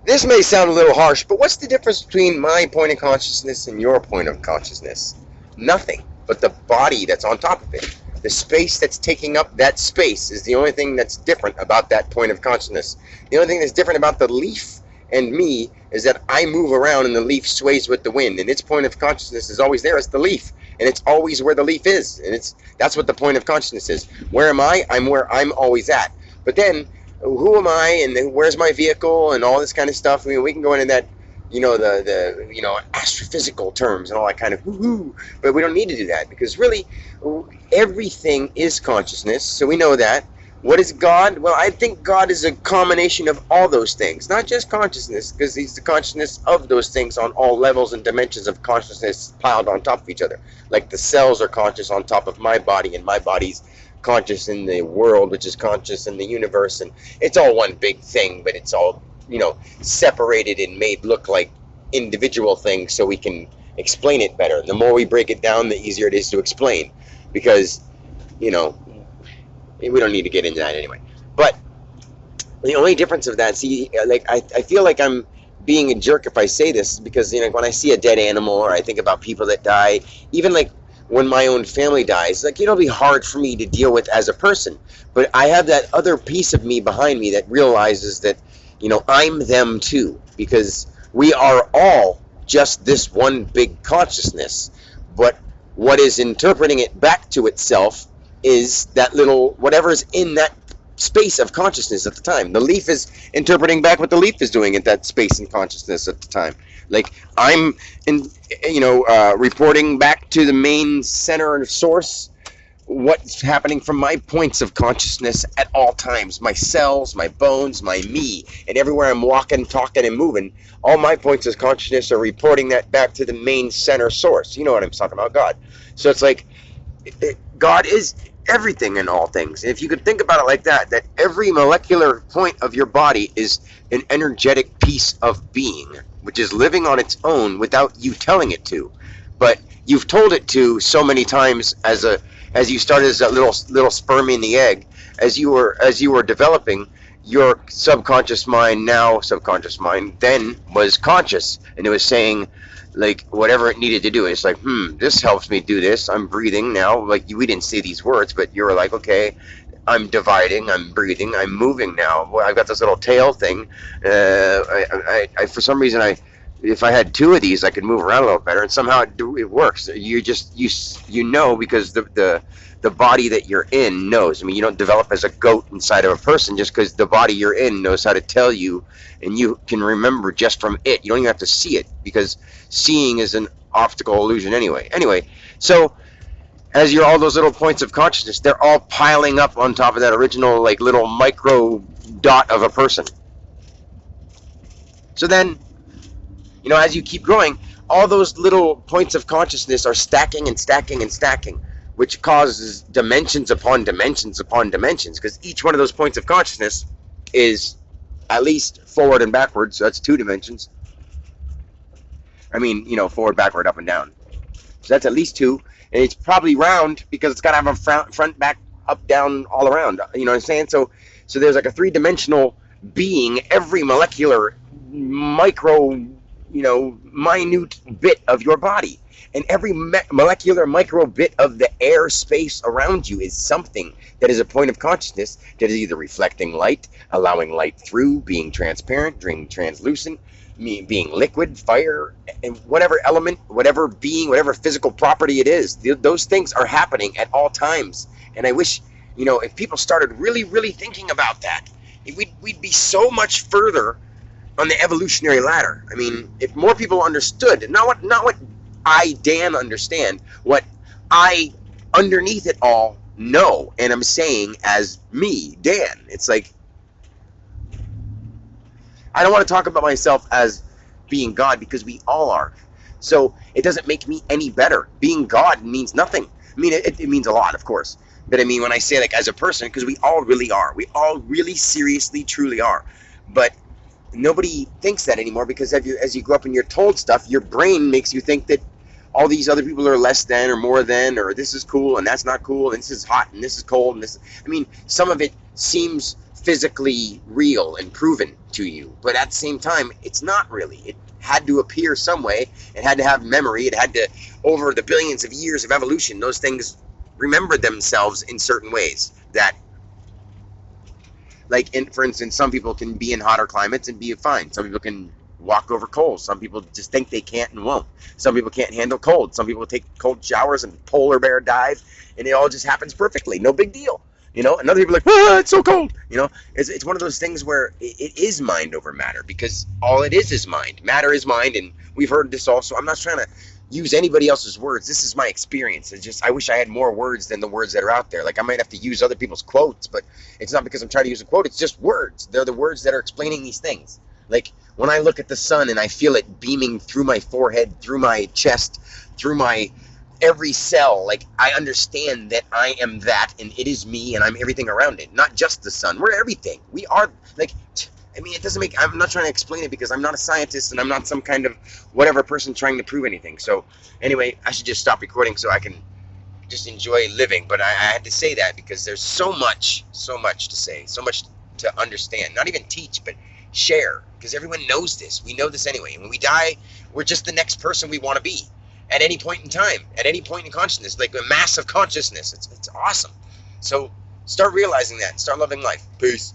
This may sound a little harsh, but what's the difference between my point of consciousness and your point of consciousness? Nothing, but the body that's on top of it. The space that's taking up that space is the only thing that's different about that point of consciousness. The only thing that's different about the leaf and me is that I move around and the leaf sways with the wind, and its point of consciousness is always there. It's the leaf, and it's always where the leaf is, and that's what the point of consciousness is. Where am I? I'm where I'm always at. But then, who am I, and where's my vehicle, and all this kind of stuff. I mean, we can go into that, the astrophysical terms and all that kind of woo-hoo, but we don't need to do that, because really everything is consciousness, so we know that. What is God? Well, I think God is a combination of all those things, not just consciousness, because he's the consciousness of those things on all levels and dimensions of consciousness piled on top of each other. Like the cells are conscious on top of my body, and my body's conscious in the world, which is conscious in the universe, and it's all one big thing, but it's all, separated and made look like individual things so we can explain it better. The more we break it down, the easier it is to explain, because, we don't need to get into that anyway. But the only difference of that, see, like I feel like I'm being a jerk if I say this, because when I see a dead animal, or I think about people that die, even like when my own family dies, like it'll be hard for me to deal with as a person. But I have that other piece of me behind me that realizes that I'm them too, because we are all just this one big consciousness. But what is interpreting it back to itself is that little whatever's in that space of consciousness at the time. The leaf is interpreting back what the leaf is doing at that space in consciousness at the time. Like I'm reporting back to the main center and source what's happening from my points of consciousness at all times. My cells, my bones, my me, and everywhere I'm walking, talking, and moving, all my points of consciousness are reporting that back to the main center source. You know what I'm talking about, God. So it's like God is everything and all things. And if you could think about it like that, that every molecular point of your body is an energetic piece of being, which is living on its own without you telling it to. But you've told it to so many times as you started as a little sperm in the egg, as you were developing, your subconscious mind then was conscious, and it was saying, like, whatever it needed to do. It's like, this helps me do this. I'm breathing now. Like, we didn't say these words, but you were like, okay, I'm dividing, I'm breathing, I'm moving now. Well, I've got this little tail thing. I for some reason, if I had two of these, I could move around a little better, and somehow it works. You know, because the body that you're in knows. I mean, you don't develop as a goat inside of a person just because the body you're in knows how to tell you, and you can remember just from it. You don't even have to see it, because seeing is an optical illusion anyway. So as you're all those little points of consciousness, they're all piling up on top of that original, like, little micro dot of a person. So then, as you keep growing, all those little points of consciousness are stacking and stacking and stacking, which causes dimensions upon dimensions upon dimensions, because each one of those points of consciousness is at least forward and backwards, so that's 2 dimensions. I mean, forward, backward, up and down. So that's at least 2, and it's probably round because it's got to have a front, back, up, down, all around. You know what I'm saying? So there's like a 3-dimensional being. Every molecular, micro, minute bit of your body, and every molecular micro bit of the air space around you is something that is a point of consciousness that is either reflecting light, allowing light through, being transparent, being translucent, being liquid, fire, and whatever element, whatever being, whatever physical property it is. Those things are happening at all times. And I wish, if people started really, really thinking about that, we'd be so much further on the evolutionary ladder. I mean, if more people understood, not what I, Dan, understand, what I, underneath it all, know, and I'm saying as me, Dan. It's like, I don't want to talk about myself as being God, because we all are. So it doesn't make me any better. Being God means nothing. I mean, it means a lot, of course. But I mean, when I say, like, as a person, because we all really are. We all really seriously, truly are. But nobody thinks that anymore, because as you grow up and you're told stuff, your brain makes you think that all these other people are less than or more than, or this is cool and that's not cool, and this is hot and this is cold, and this. I mean, some of it seems physically real and proven to you. But at the same time, it's not really. It had to appear some way. It had to have memory. It had to, over the billions of years of evolution, those things remember themselves in certain ways. That, like, for instance, some people can be in hotter climates and be fine. Some people can walk over cold. Some people just think they can't and won't. Some people can't handle cold. Some people take cold showers and polar bear dive, and it all just happens perfectly. No big deal. You know, and other people are like, oh, it's so cold. You know, it's one of those things where it is mind over matter, because all it is mind. Matter is mind, and we've heard this also. I'm not trying to use anybody else's words. This is my experience. It's just, I wish I had more words than the words that are out there. Like, I might have to use other people's quotes, but it's not because I'm trying to use a quote. It's just words. They're the words that are explaining these things. Like, when I look at the sun and I feel it beaming through my forehead, through my chest, through my every cell, like, I understand that I am that, and it is me, and I'm everything around it. Not just the sun. We're everything. We are, like, I mean, it doesn't make, I'm not trying to explain it because I'm not a scientist, and I'm not some kind of whatever person trying to prove anything. So, anyway, I should just stop recording so I can just enjoy living. But I had to say that because there's so much to say, so much to understand. Not even teach, but share, because everyone knows this. We know this anyway. And when we die, we're just the next person we want to be at any point in time, at any point in consciousness, like a mass of consciousness. It's awesome. So start realizing that. Start loving life. Peace.